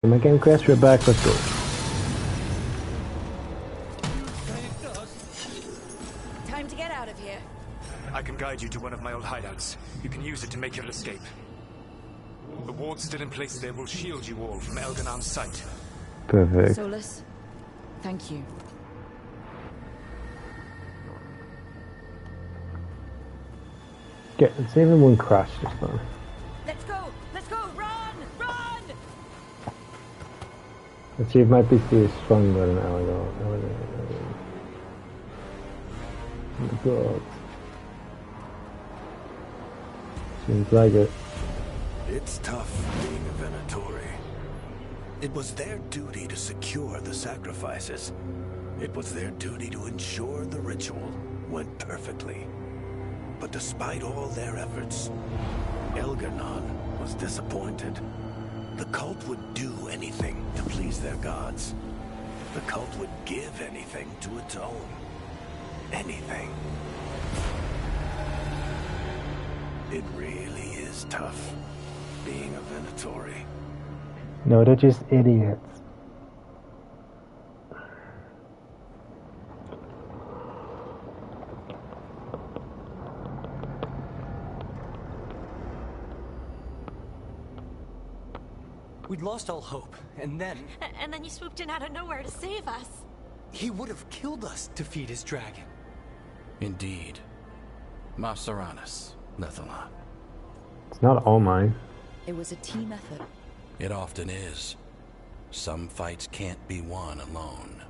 My game crashed, we're back, let's go. Time to get out of here. I can guide you to one of my old hideouts. You can use it to make your escape. The wards still in place there will shield you all from Elganon's sight. Perfect. Solus, thank you. Okay, let's see if one crash this time. Let's go, run! Let's see if my PC is stronger than Elgon. Oh my god. Seems like it. It's tough being a Venatori. It was their duty to secure the sacrifices. It was their duty to ensure the ritual went perfectly. But despite all their efforts, Elganon was disappointed. The cult would do anything to please their gods. The cult would give anything to atone. Anything. It really is tough being a Venatori. No, they're just idiots. We'd lost all hope, and then... And then you swooped in out of nowhere to save us. He would have killed us to feed his dragon. Indeed. Mapsaranus, Lethalon. It's not all mine. It was a team effort. It often is. Some fights can't be won alone.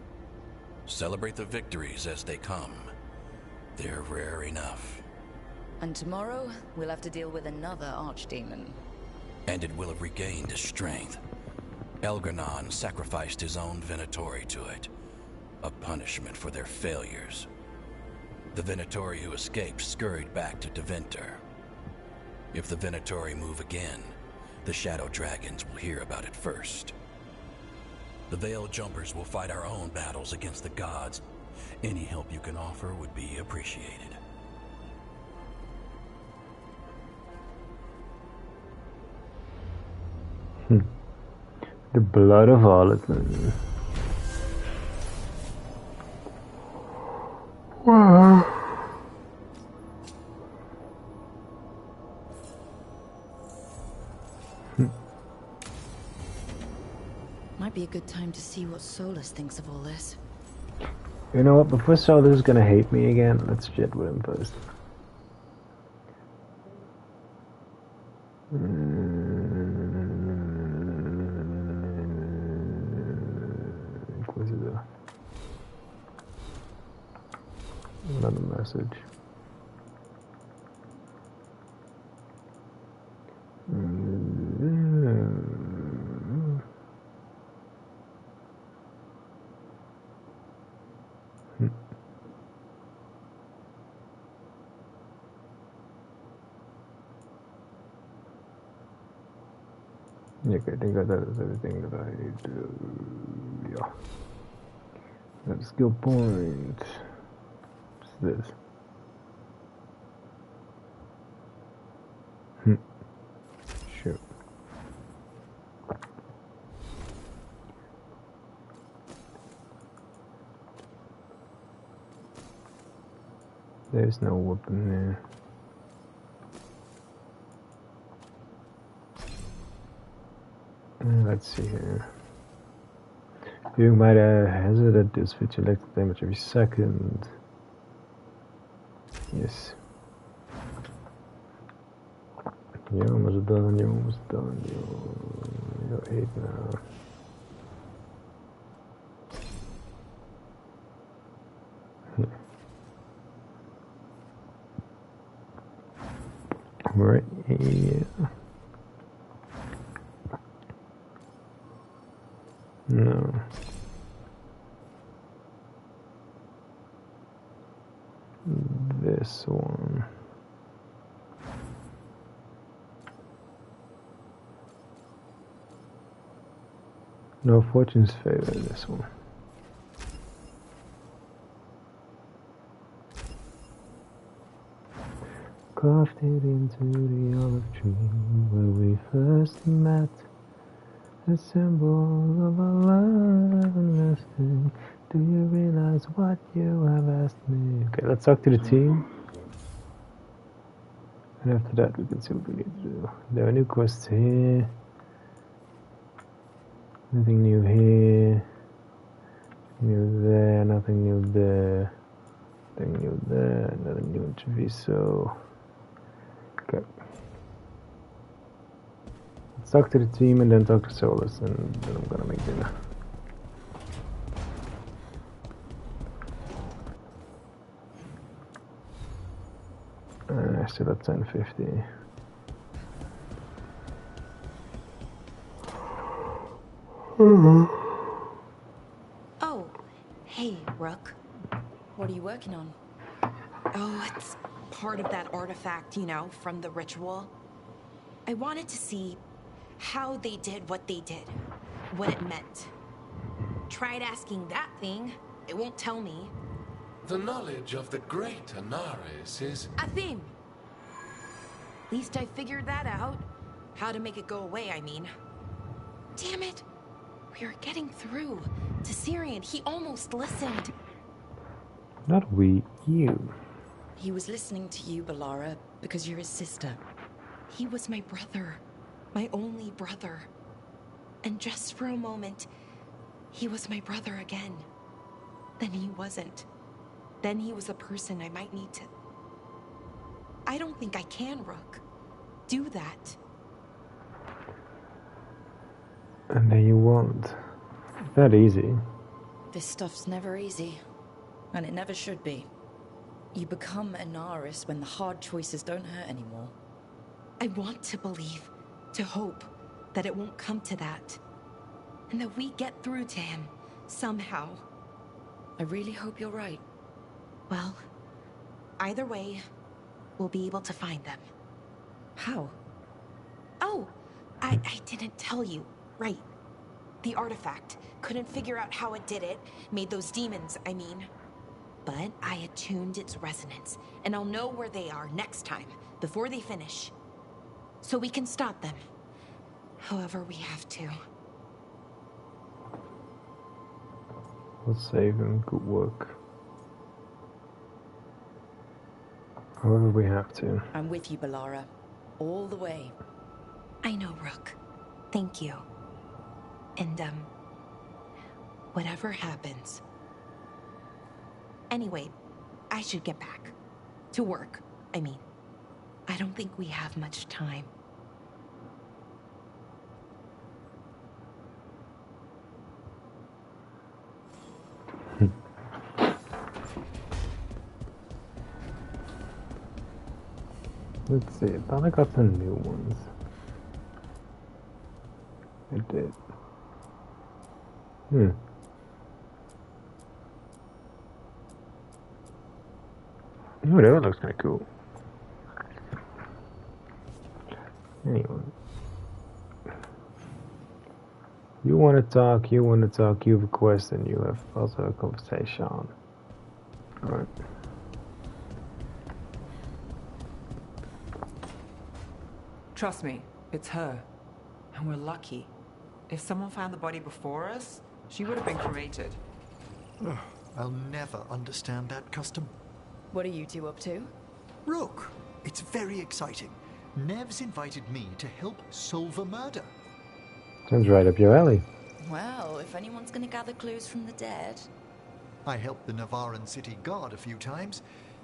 Celebrate the victories as they come. They're rare enough. And tomorrow, we'll have to deal with another archdemon. And it will have regained its strength. Elganon sacrificed his own Venatori to it. A punishment for their failures. The Venatori who escaped scurried back to Deventer. If the Venatori move again, the Shadow Dragons will hear about it first. The Veil Jumpers will fight our own battles against the gods. Any help you can offer would be appreciated. The blood of Arleton. Might be a good time to see what Solus thinks of all this. You know what, before Solus is gonna hate me again, let's chat with him first. Inquisitor. Another message. Okay, I think that is everything that I do. Yeah. That's skill point. What's this? Shoot. There's no weapon there. Let's see here. You might hazard at this which electric damage every second. Yes. You're almost done, you're almost done. You're 8 now. Right here. No. This one. No, fortune's favor in this one. Crafted into the olive tree where we first met. The symbol of a life investing. Do you realize what you have asked me? Okay, let's talk to the team. And after that, we can see what we need to do. There are new quests here. Nothing new here. New there, nothing new there. Nothing new there, nothing new in Treviso. Okay. Let's talk to the team and then talk to Solus, and then I'm gonna make dinner. I still at 10:50. Oh, hey, Rook. What are you working on? Oh, it's part of that artifact, you know, from the ritual. I wanted to see how they did what they did, what it meant. Tried asking that thing, it won't tell me. The knowledge of the great Anaris is... Athim! At least I figured that out. How to make it go away, I mean. Damn it! We were getting through to Syrian. He almost listened. Not we, you. He was listening to you, Balara, because you're his sister. He was my brother. My only brother. And just for a moment, he was my brother again. Then he wasn't. Then he was a person I might need to... I don't think I can, Rook. Do that. And then you won't. That easy. This stuff's never easy. And it never should be. You become Anaris when the hard choices don't hurt anymore. I want to believe, to hope, that it won't come to that. And that we get through to him, somehow. I really hope you're right. Well, either way, we'll be able to find them. How? Oh, I didn't tell you. Right. The artifact. Couldn't figure out how it did it. Made those demons, I mean. But I attuned its resonance, and I'll know where they are next time, before they finish. So we can stop them. However we have to. We'll save him. Good work. However we have to. I'm with you, Balara. All the way. I know, Rook. Thank you. And, whatever happens. Anyway, I should get back. To work, I mean. I don't think we have much time. Let's see, I thought I got some new ones. I did. Ooh, that looks kinda cool. Anyway. You wanna talk, you have a question, you have also a conversation. Alright. Trust me, it's her. And we're lucky. If someone found the body before us, she would have been cremated. Ugh, I'll never understand that custom. What are you two up to? Rook, it's very exciting. Nev's invited me to help solve a murder. Sounds right up your alley. Well, if anyone's gonna gather clues from the dead... I helped the Navaran city guard a few times,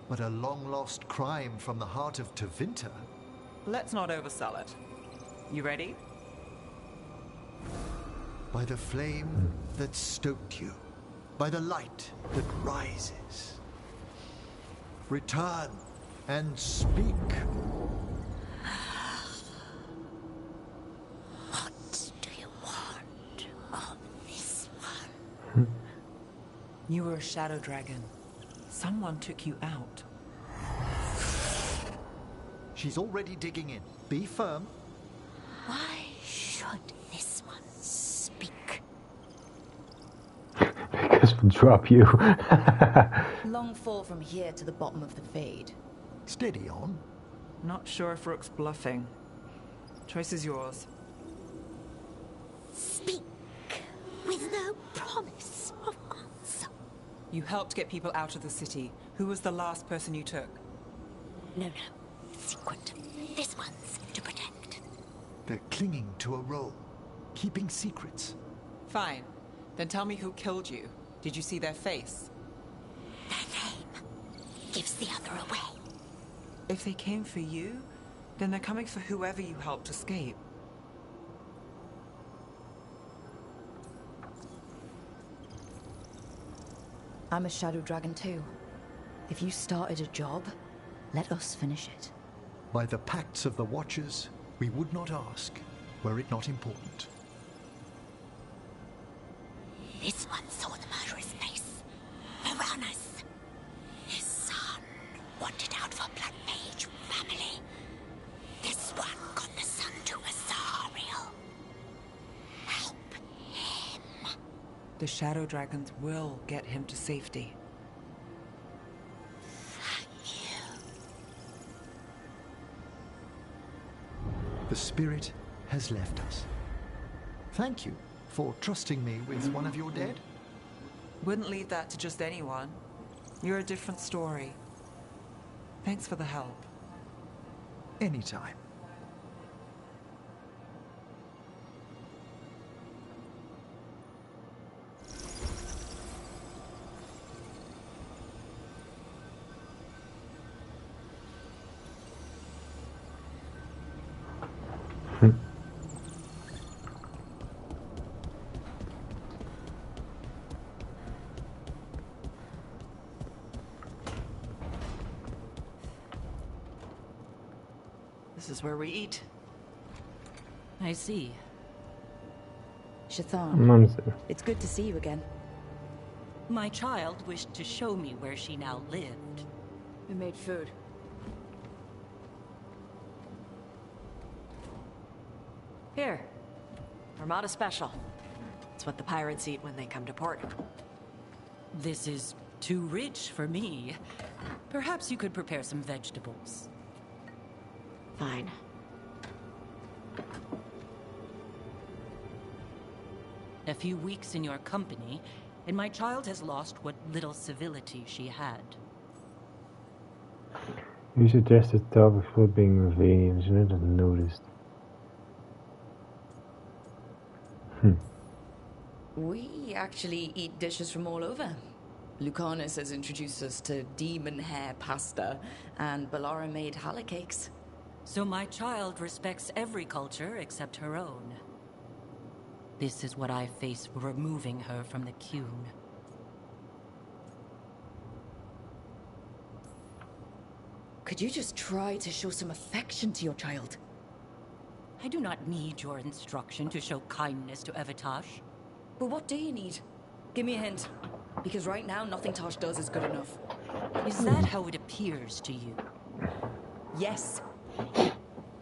but a long-lost crime from the heart of Tevinter. Let's not oversell it. You ready? By the flame that stoked you, by the light that rises. Return and speak. What do you want of this one? You were a shadow dragon. Someone took you out. She's already digging in. Be firm. Why should this one speak? Because we'll drop you. Long fall from here to the bottom of the fade. Steady on. Not sure if Rook's bluffing. Choice is yours. You helped get people out of the city. Who was the last person you took? No. Secret. This one's to protect. They're clinging to a role, keeping secrets. Fine. Then tell me who killed you. Did you see their face? Their name gives the other away. If they came for you, then they're coming for whoever you helped escape. I'm a shadow dragon too. If you started a job, let us finish it. By the pacts of the Watchers, we would not ask, were it not important. This one saw the murderer's face. Uranus. His son wanted out for Blood Mage family. This one got the son to Azariel. Help him. The shadow dragons will get him to safety. Thank you. The spirit has left us. Thank you for trusting me with one of your dead. Wouldn't leave that to just anyone. You're a different story. Thanks for the help. Anytime. This is where we eat. I see. Shathan, Mum's it's good to see you again. My child wished to show me where she now lived. We made food. Here. Armada Special. It's what the pirates eat when they come to port. This is too rich for me. Perhaps you could prepare some vegetables. Fine. A few weeks in your company, and my child has lost what little civility she had. You suggested stop before being revealed. You should have noticed. We actually eat dishes from all over. Lucanus has introduced us to demon hair pasta, and Balara made challah cakes. So my child respects every culture except her own. This is what I face removing her from the Qun. Could you just try to show some affection to your child? I do not need your instruction to show kindness to Evatash. But what do you need? Give me a hint. Because right now, nothing Tosh does is good enough. Is that how it appears to you? Yes.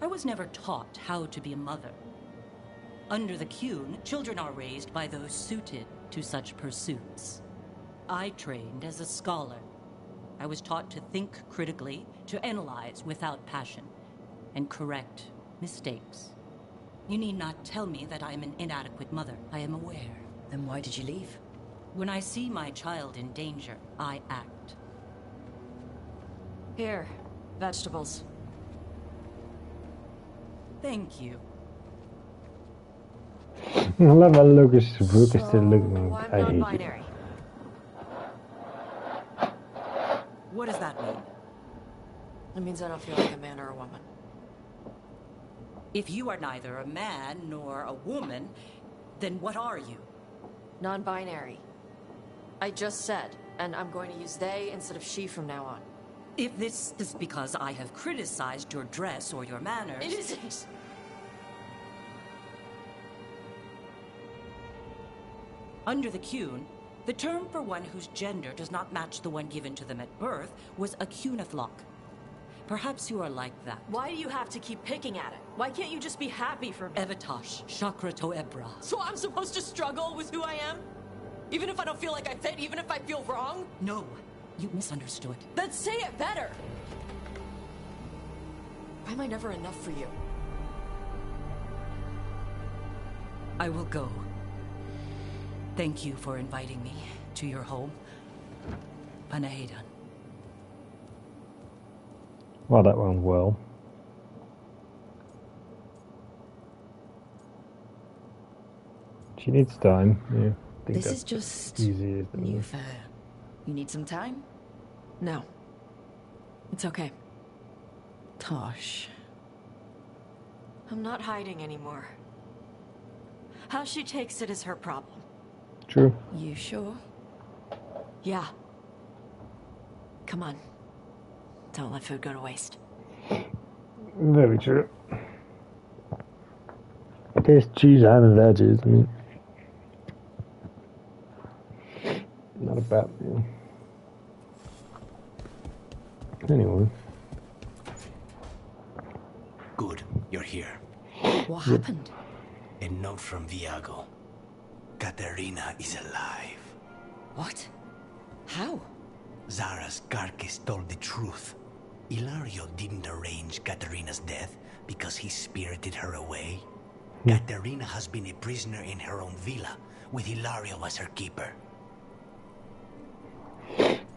I was never taught how to be a mother. Under the Qun, children are raised by those suited to such pursuits. I trained as a scholar. I was taught to think critically, to analyze without passion, and correct mistakes. You need not tell me that I am an inadequate mother. I am aware. Then why did you leave? When I see my child in danger, I act. Here. Vegetables. Thank you. I love how Lucas is still looking. I'm I hate you. non-binary. What does that mean? It means I don't feel like a man or a woman. If you are neither a man nor a woman, then what are you? Non-binary. I just said, and I'm going to use they instead of she from now on. If this is because I have criticized your dress or your manners... It isn't! Under the Qun, the term for one whose gender does not match the one given to them at birth was a Qunathlok. Perhaps you are like that. Why do you have to keep picking at it? Why can't you just be happy for me? Evatash, Chakra Toebra. So I'm supposed to struggle with who I am? Even if I don't feel like I fit, even if I feel wrong? No, you misunderstood. Then say it better! Why am I never enough for you? I will go. Thank you for inviting me to your home. Panahedon. Well, that went well. She needs time. Yeah, I think This that's is just easy, isn't new it? for her. You need some time? No. It's okay. Tosh. I'm not hiding anymore. How she takes it is her problem. True. You sure? Yeah. Come on. Don't let food go to waste. Very true. Taste cheese and veggies. I mean, not a bad meal. Anyway. Good, you're here. What happened? A note from Viago. Katerina is alive. What? How? Zara's carcass told the truth. Ilario didn't arrange Katerina's death because he spirited her away. Katerina has been a prisoner in her own villa, with Ilario as her keeper.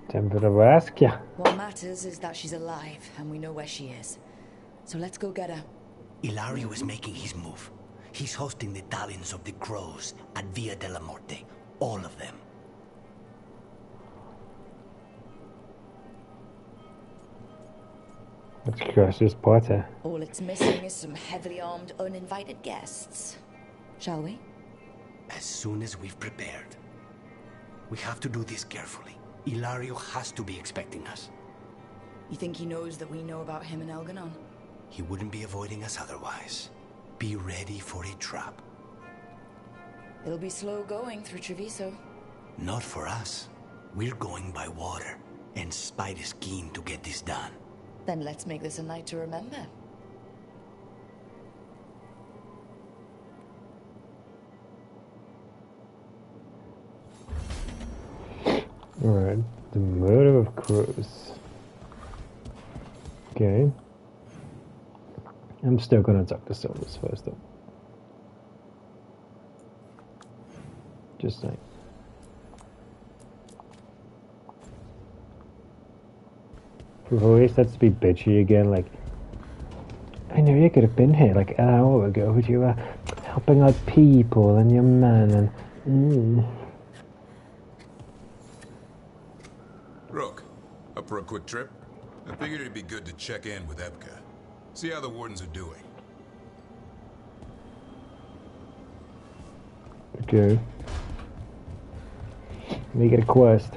Time to ask ya. What matters is that she's alive, and we know where she is. So let's go get her. Ilario is making his move. He's hosting the Talons of the Crows at Via de la Morte. All of them. Let's crash this party. All it's missing is some heavily armed, uninvited guests. Shall we? As soon as we've prepared. We have to do this carefully. Ilario has to be expecting us. You think he knows that we know about him and Elganon? He wouldn't be avoiding us otherwise. Be ready for a trap. It'll be slow going through Treviso. Not for us. We're going by water, and Spite is keen to get this done. Then let's make this a night to remember. Alright, the murder of crows. Okay. I'm still gonna talk to Silvers first though. Just saying. Always has to be bitchy again, like, I know you could have been here like an hour ago, but you were helping out people and your man and... Rook, up for a quick trip? I figured it'd be good to check in with Ebka. See how the wardens are doing. Okay. Make it a quest.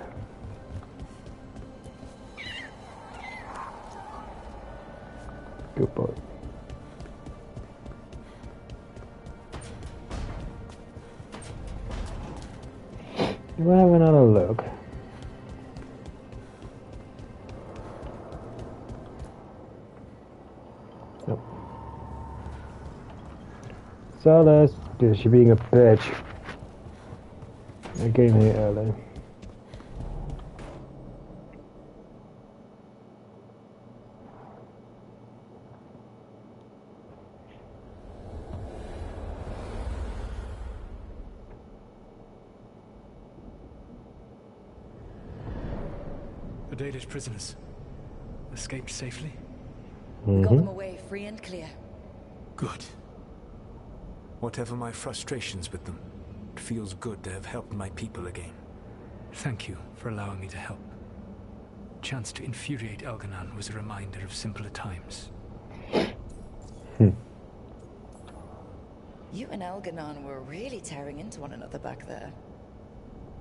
Good boy. We'll have another look. Nope. So that's good. She being a bitch. I came here early. The Dalish prisoners escaped safely? We got them away free and clear. Good. Whatever my frustrations with them, it feels good to have helped my people again. Thank you for allowing me to help. Chance to infuriate Elganon was a reminder of simpler times. You and Elganon were really tearing into one another back there.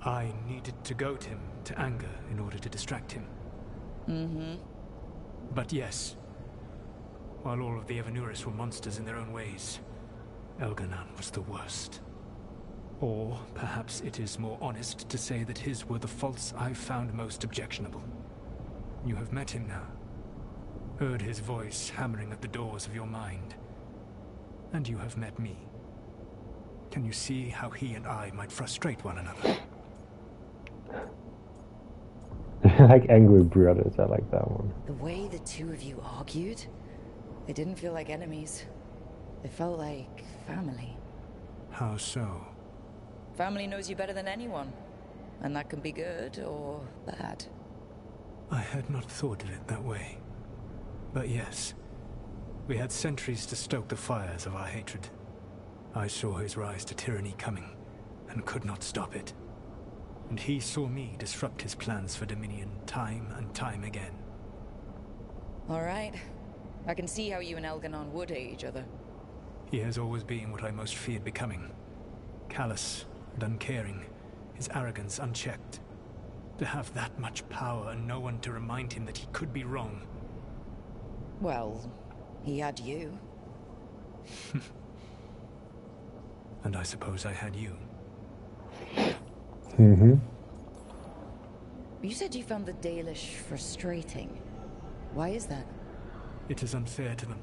I needed to goad him to anger in order to distract him. But yes, while all of the Evanuris were monsters in their own ways, Elganon was the worst. Or perhaps it is more honest to say that his were the faults I've found most objectionable. You have met him now, heard his voice hammering at the doors of your mind, and you have met me. Can you see how he and I might frustrate one another? Like angry brothers, I like that one. The way the two of you argued, it didn't feel like enemies. It felt like family. How so? Family knows you better than anyone. And that can be good or bad. I had not thought of it that way. But yes, we had centuries to stoke the fires of our hatred. I saw his rise to tyranny coming, and could not stop it. And he saw me disrupt his plans for dominion time and time again. All right. I can see how you and Elganon would hate each other. He has always been what I most feared becoming. Callous and uncaring, his arrogance unchecked. To have that much power and no one to remind him that he could be wrong. Well, he had you. And I suppose I had you. Mm-hmm. You said you found the Dalish frustrating. Why is that? It is unfair to them.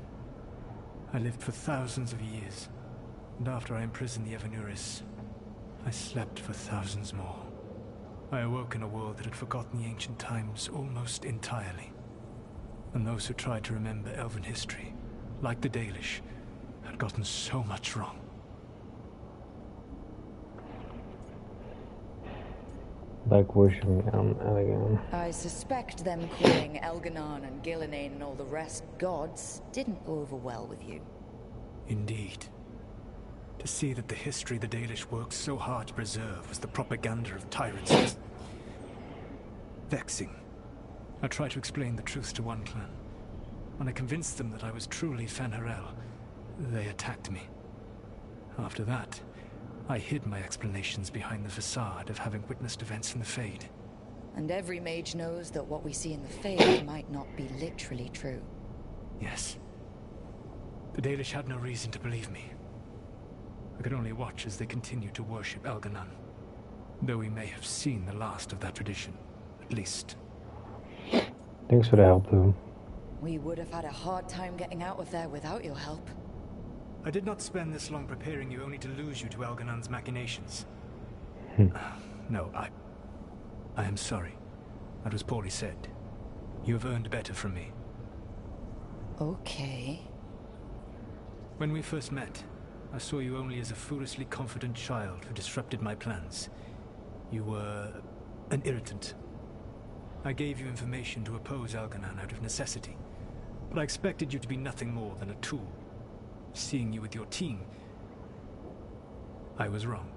I lived for thousands of years, and after I imprisoned the Evanuris, I slept for thousands more. I awoke in a world that had forgotten the ancient times almost entirely. And those who tried to remember Elven history, like the Dalish, had gotten so much wrong. Like worshiping Elganon. I suspect them calling Elganon and Gillenane and all the rest gods didn't go over well with you. Indeed. To see that the history the Dalish worked so hard to preserve was the propaganda of tyrants was vexing. I tried to explain the truth to one clan. When I convinced them that I was truly Fen'Harel, they attacked me. After that, I hid my explanations behind the facade of having witnessed events in the Fade. And every mage knows that what we see in the Fade might not be literally true. Yes. The Dalish had no reason to believe me. I could only watch as they continued to worship Elganon, though we may have seen the last of that tradition, at least. Thanks for the help, though. We would have had a hard time getting out of there without your help. I did not spend this long preparing you only to lose you to Elganon's machinations. No, I am sorry. That was poorly said. You have earned better from me. Okay. When we first met, I saw you only as a foolishly confident child who disrupted my plans. You were an irritant. I gave you information to oppose Elganon out of necessity, but I expected you to be nothing more than a tool. Seeing you with your team, I was wrong.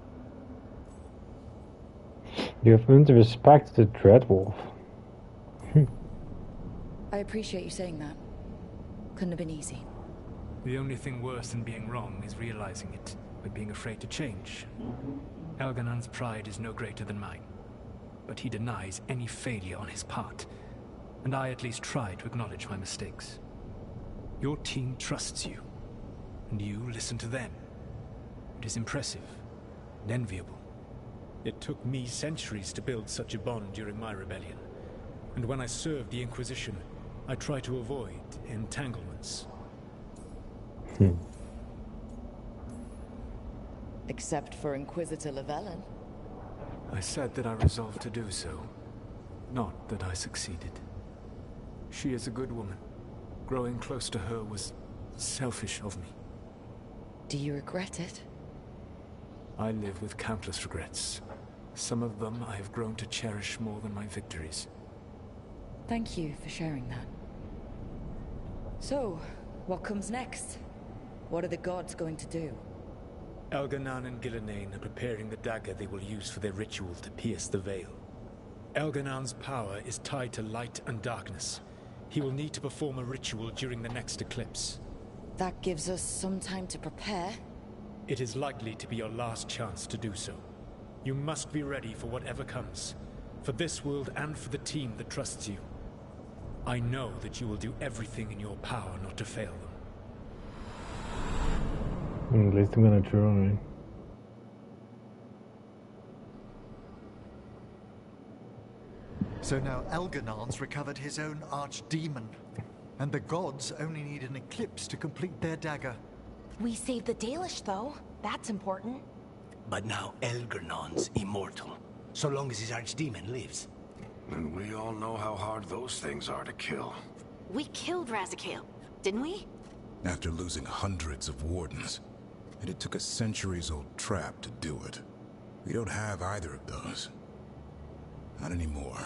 You have earned the respect of the Dreadwolf. I appreciate you saying that. Couldn't have been easy. The only thing worse than being wrong is realizing it, but being afraid to change. Elganon's pride is no greater than mine, but he denies any failure on his part, and I at least try to acknowledge my mistakes. Your team trusts you, and you listen to them. It is impressive and enviable. It took me centuries to build such a bond during my rebellion, and when I served the Inquisition, I tried to avoid entanglements. Except for Inquisitor Llewellyn. I said that I resolved to do so, not that I succeeded. She is a good woman. Growing close to her was selfish of me. Do you regret it? I live with countless regrets. Some of them I have grown to cherish more than my victories. Thank you for sharing that. So, what comes next? What are the gods going to do? Elganon and Gillenane are preparing the dagger they will use for their ritual to pierce the veil. Elganon's power is tied to light and darkness. He will need to perform a ritual during the next eclipse. That gives us some time to prepare. It is likely to be your last chance to do so. You must be ready for whatever comes, for this world and for the team that trusts you. I know that you will do everything in your power not to fail them. At least I'm gonna try. So now Elganon's recovered his own archdemon, and the gods only need an eclipse to complete their dagger. We saved the Dalish, though. That's important. But now Elganon's immortal, so long as his archdemon lives. And we all know how hard those things are to kill. We killed Razikale, didn't we? After losing hundreds of wardens, and it took a centuries-old trap to do it. We don't have either of those. Not anymore.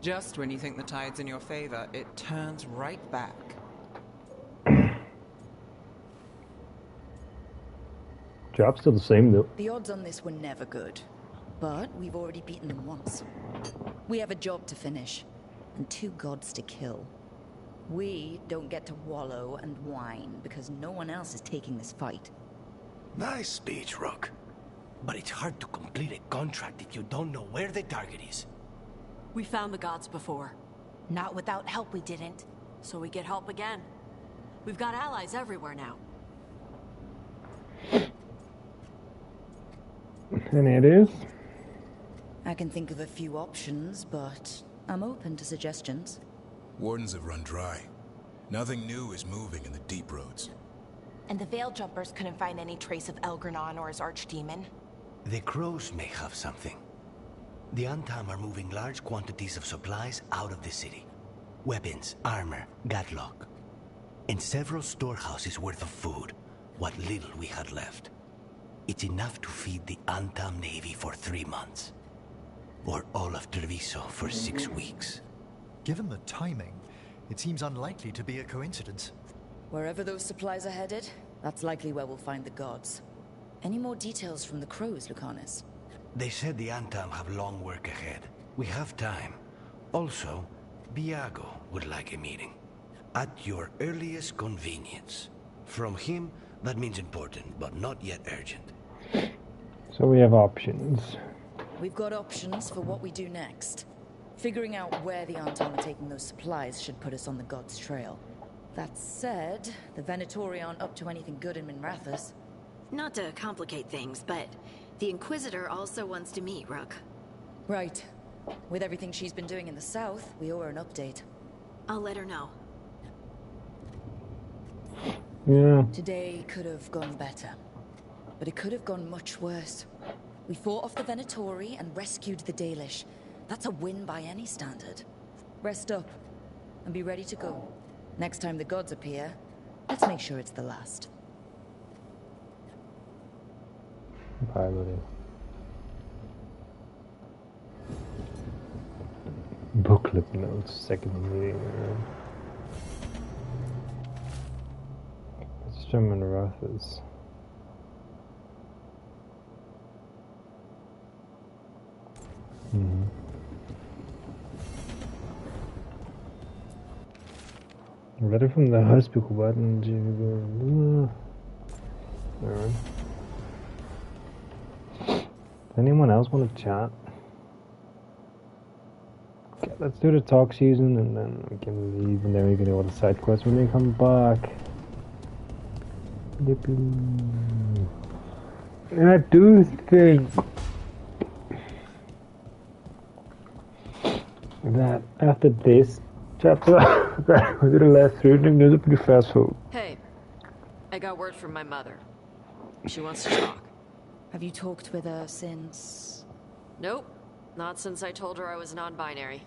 Just when you think the tide's in your favor, it turns right back. Job's still the same though. The odds on this were never good, but we've already beaten them once. We have a job to finish, and 2 gods to kill. We don't get to wallow and whine because no one else is taking this fight. Nice speech, Rook. But it's hard to complete a contract if you don't know where the target is. We found the gods before. Not without help, we didn't. So we get help again. We've got allies everywhere now. And it is. I can think of a few options, but I'm open to suggestions. Wardens have run dry. Nothing new is moving in the deep roads. And the Veil Jumpers couldn't find any trace of Elgranon or his archdemon. The crows may have something. The Antam are moving large quantities of supplies out of the city. Weapons, armor, gadlock. And several storehouses worth of food, what little we had left. It's enough to feed the Antam Navy for 3 months. Or all of Treviso for 6 weeks. Given the timing, it seems unlikely to be a coincidence. Wherever those supplies are headed, that's likely where we'll find the gods. Any more details from the crows, Lucanus? They said the Antam have long work ahead. We have time. Also, Biago would like a meeting. At your earliest convenience. From him, that means important, but not yet urgent. So we have options. We've got options for what we do next. Figuring out where the Antam are taking those supplies should put us on the gods' trail. That said, the Venatori aren't up to anything good in Minrathous. Not to complicate things, but the Inquisitor also wants to meet Rook. Right. With everything she's been doing in the south, we owe her an update. I'll let her know. Yeah. Today could have gone better, but it could have gone much worse. We fought off the Venatori and rescued the Dalish. That's a win by any standard. Rest up and be ready to go. Next time the gods appear, let's make sure it's the last. Bye, buddy. Booklet notes, second reading. Let's jump into Minrathous. Letter from the hospital button. Alright. Does anyone else want to chat? Okay, let's do the talk season and then we can leave and then we can do all the side quests when they come back. Yippee. And I do think that after this chapter, we're gonna last through and there's a pretty fast food. Hey, I got word from my mother. She wants to talk. Have you talked with her since? Nope, not since I told her I was non-binary.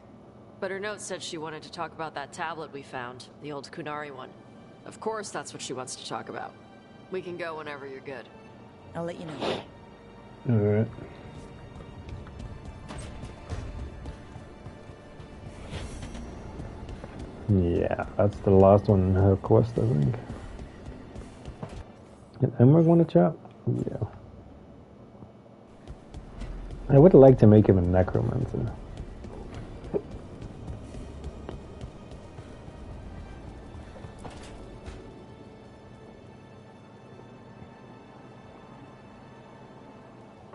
But her note said she wanted to talk about that tablet we found, the old Kunari one. Of course that's what she wants to talk about. We can go whenever you're good. I'll let you know. Alright. Yeah, that's the last one in her quest, I think. Did Emmerich want to chat? Yeah. I would like to make him a necromancer.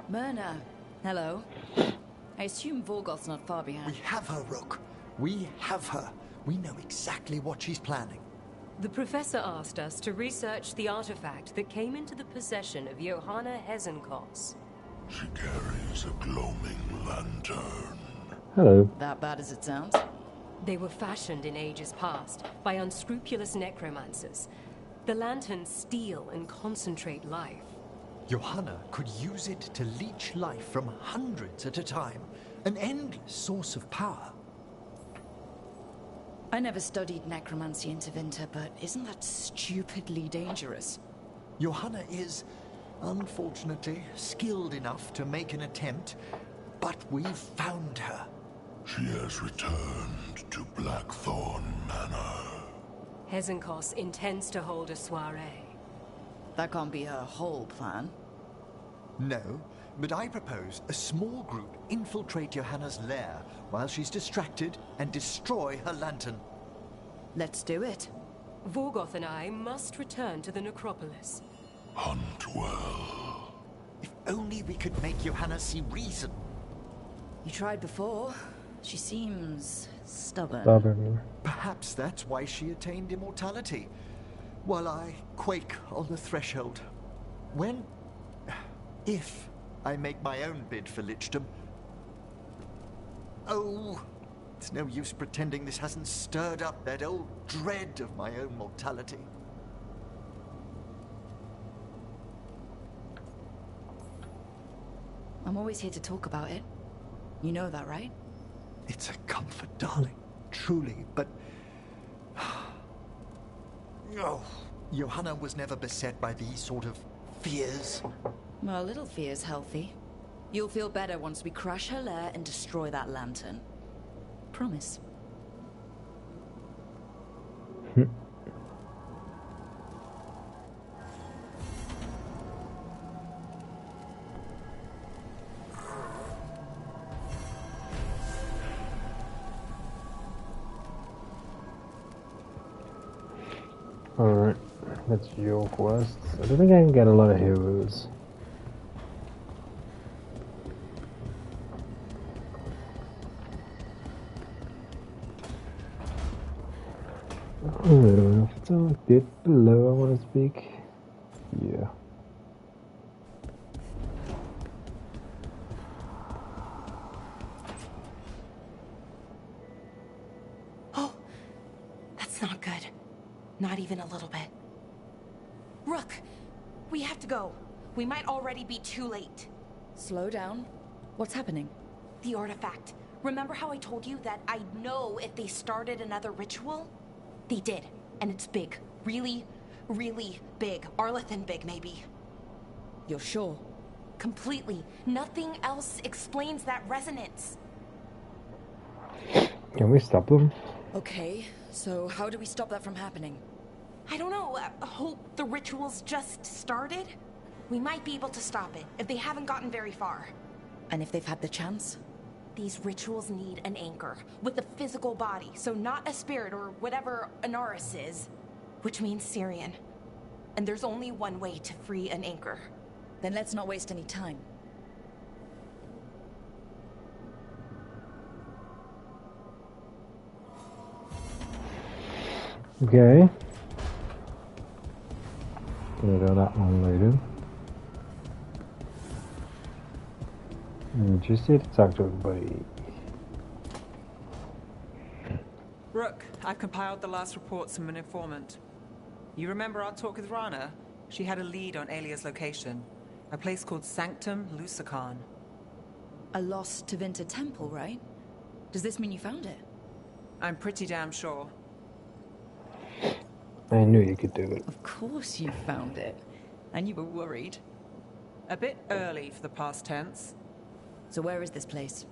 Myrna, hello. I assume Vorgoth's not far behind. We have her, Rook. We have her. We know exactly what she's planning. The professor asked us to research the artifact that came into the possession of Johanna Hezenkos. She carries a gloaming lantern. Hello. That bad as it sounds? They were fashioned in ages past by unscrupulous necromancers. The lanterns steal and concentrate life. Johanna could use it to leech life from hundreds at a time. An endless source of power. I never studied necromancy in Tevinter, but isn't that stupidly dangerous? Johanna is, unfortunately, skilled enough to make an attempt, but we've found her. She has returned to Blackthorn Manor. Hezenkos intends to hold a soiree. That can't be her whole plan. No, but I propose a small group infiltrate Johanna's lair while she's distracted and destroy her lantern. Let's do it. Vorgoth and I must return to the necropolis. Hunt well. If only we could make Johanna see reason. You tried before. She seems stubborn. Stubborn. Perhaps that's why she attained immortality, while I quake on the threshold. If I make my own bid for lichdom. Oh, it's no use pretending this hasn't stirred up that old dread of my own mortality. I'm always here to talk about it. You know that, right? It's a comfort, darling. Truly, but... Oh, Johanna was never beset by these sort of fears. Well, a little fear's healthy. You'll feel better once we crash her lair and destroy that lantern. Promise. Alright, that's your quest. I don't think I can get a lot of heroes. I don't know if it's all dip below I want to speak. Yeah. Oh, that's not good. Not even a little bit. Rook, we have to go. We might already be too late. Slow down. What's happening? The artifact. Remember how I told you that I'd know if they started another ritual? They did, and it's big. Really, really big. Arlathan big, maybe. You're sure? Completely. Nothing else explains that resonance. Can we stop them? Okay, so how do we stop that from happening? I don't know. I hope the ritual's just started. We might be able to stop it if they haven't gotten very far. And if they've had the chance? These rituals need an anchor with a physical body, so not a spirit or whatever Anaris is, which means Syrian. And there's only one way to free an anchor. Then let's not waste any time. Okay. Gonna do that one later. Just here to talk to everybody. Rook, I've compiled the last reports from an informant. You remember our talk with Rana? She had a lead on Alia's location. A place called Sanctum Lucican. A lost Tevinter temple, right? Does this mean you found it? I'm pretty damn sure. I knew you could do it. Of course you found it. And you were worried. A bit early for the past tense. So where is this place?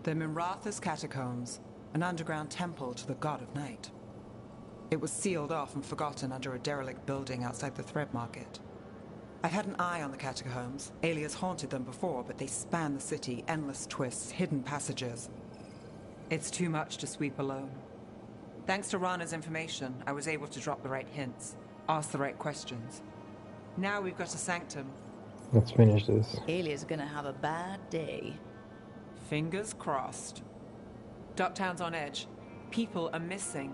The Minratha's Catacombs, an underground temple to the god of night. It was sealed off and forgotten under a derelict building outside the Thread Market. I've had an eye on the catacombs. Alias haunted them before, but they span the city, endless twists, hidden passages. It's too much to sweep alone. Thanks to Rana's information, I was able to drop the right hints, ask the right questions. Now we've got a sanctum. Let's finish this. Alia's gonna have a bad day. Fingers crossed. Ducktown's on edge. People are missing.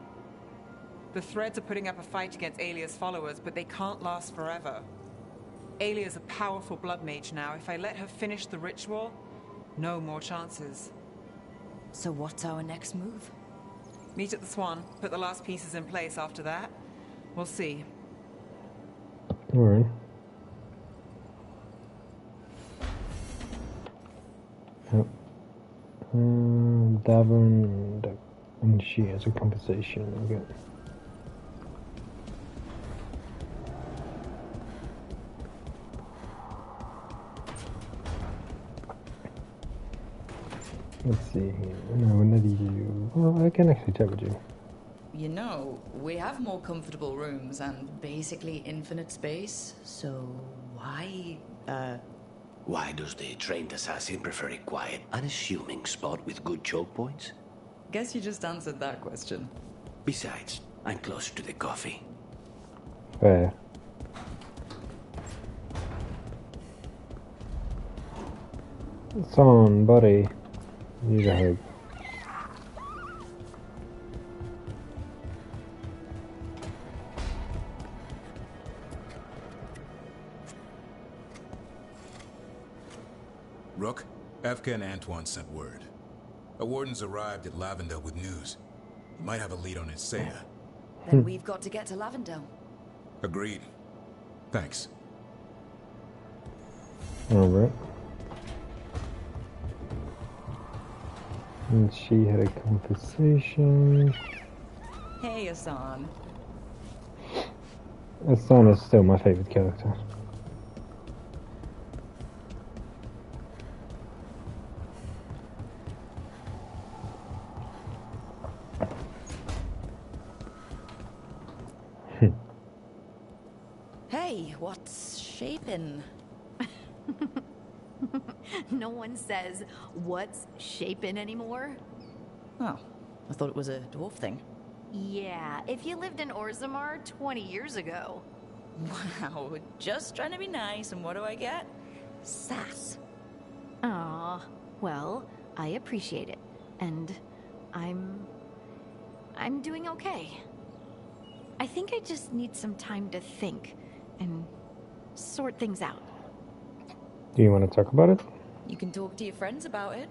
The Threads are putting up a fight against Alia's followers, but they can't last forever. Alia's a powerful blood mage now. If I let her finish the ritual, no more chances. So what's our next move? Meet at the Swan. Put the last pieces in place after that. We'll see. Alright. Yep. Davern and she has a conversation. Okay. Let's see here. No, none of you. Well, I can actually chat with you. You know, we have more comfortable rooms and basically infinite space, so why, Why does the trained assassin prefer a quiet, unassuming spot with good choke points? Guess you just answered that question. Besides, I'm closer to the coffee. Fair. Somebody need a hug. Rook, Evka and Antoine sent word. A warden's arrived at Lavendale with news. He might have a lead on Isaiah. Then we've got to get to Lavendale. Agreed. Thanks. Alright. And she had a conversation. Hey, Hassan. Hassan is still my favorite character. Hey, what's shaping? No one says, what's shaping anymore? Oh, I thought it was a dwarf thing. Yeah, if you lived in Orzammar 20 years ago. Wow, just trying to be nice, and what do I get? Sass. Aw, well, I appreciate it. And I'm doing okay. I think I just need some time to think and sort things out. Do you want to talk about it? You can talk to your friends about it.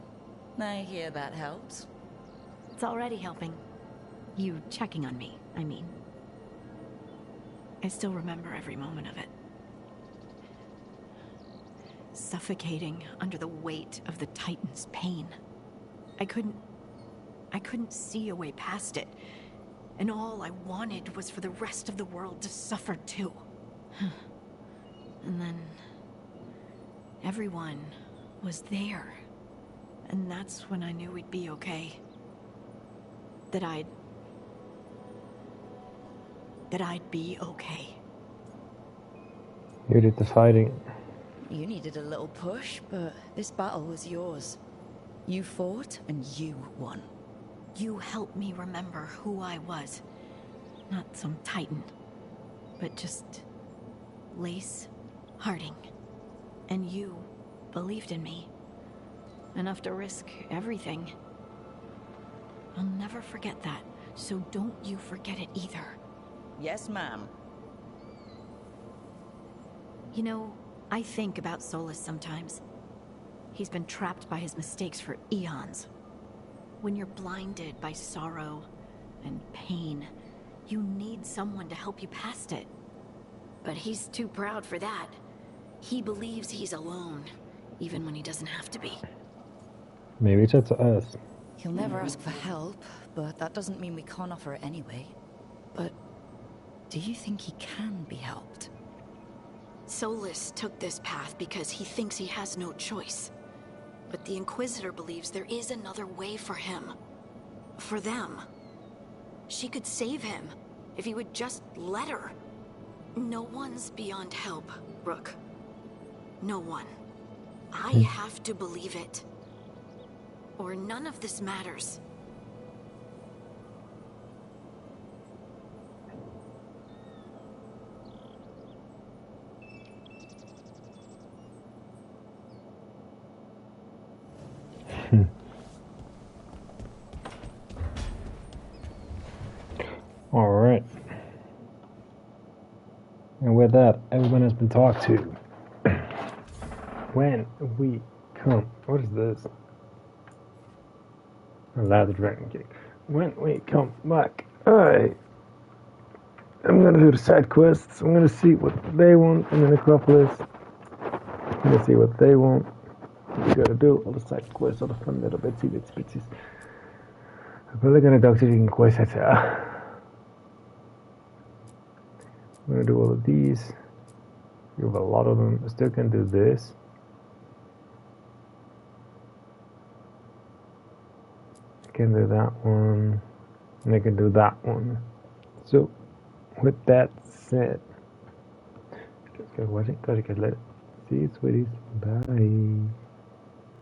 I hear that helps. It's already helping. You checking on me, I mean. I still remember every moment of it. Suffocating under the weight of the Titan's pain. I couldn't see a way past it. And all I wanted was for the rest of the world to suffer too. And then everyone was there. And that's when I knew we'd be okay. That I'd be okay. You did the fighting. You needed a little push, but this battle was yours. You fought, and you won. You helped me remember who I was. Not some Titan, but just Lace Harding. And you believed in me. Enough to risk everything. I'll never forget that, so don't you forget it either. Yes, ma'am. You know, I think about Solus sometimes. He's been trapped by his mistakes for eons. When you're blinded by sorrow and pain, you need someone to help you past it. But he's too proud for that. He believes he's alone, even when he doesn't have to be. Maybe it's up to us. He'll never ask for help, but that doesn't mean we can't offer it anyway. But do you think he can be helped? Solus took this path because he thinks he has no choice. But the Inquisitor believes there is another way for him. For them. She could save him, if he would just let her. No one's beyond help, Rook. No one. I have to believe it. Or none of this matters. Alright. And with that, everyone has been talked to. When we come... What is this? Allow the dragon kick. When we come back, I'm gonna do the side quests. I'm gonna see what they want in the necropolis. I'm gonna see what they want. We gotta do all the side quests, all the fun little bitches. I'm probably gonna talk to the Inquisitor. I'm gonna do all of these. We have a lot of them. I still can do this. can do that one. And I can do that one. So, with that said, let's go watch it. Gotta get let it. See you, sweeties. Bye.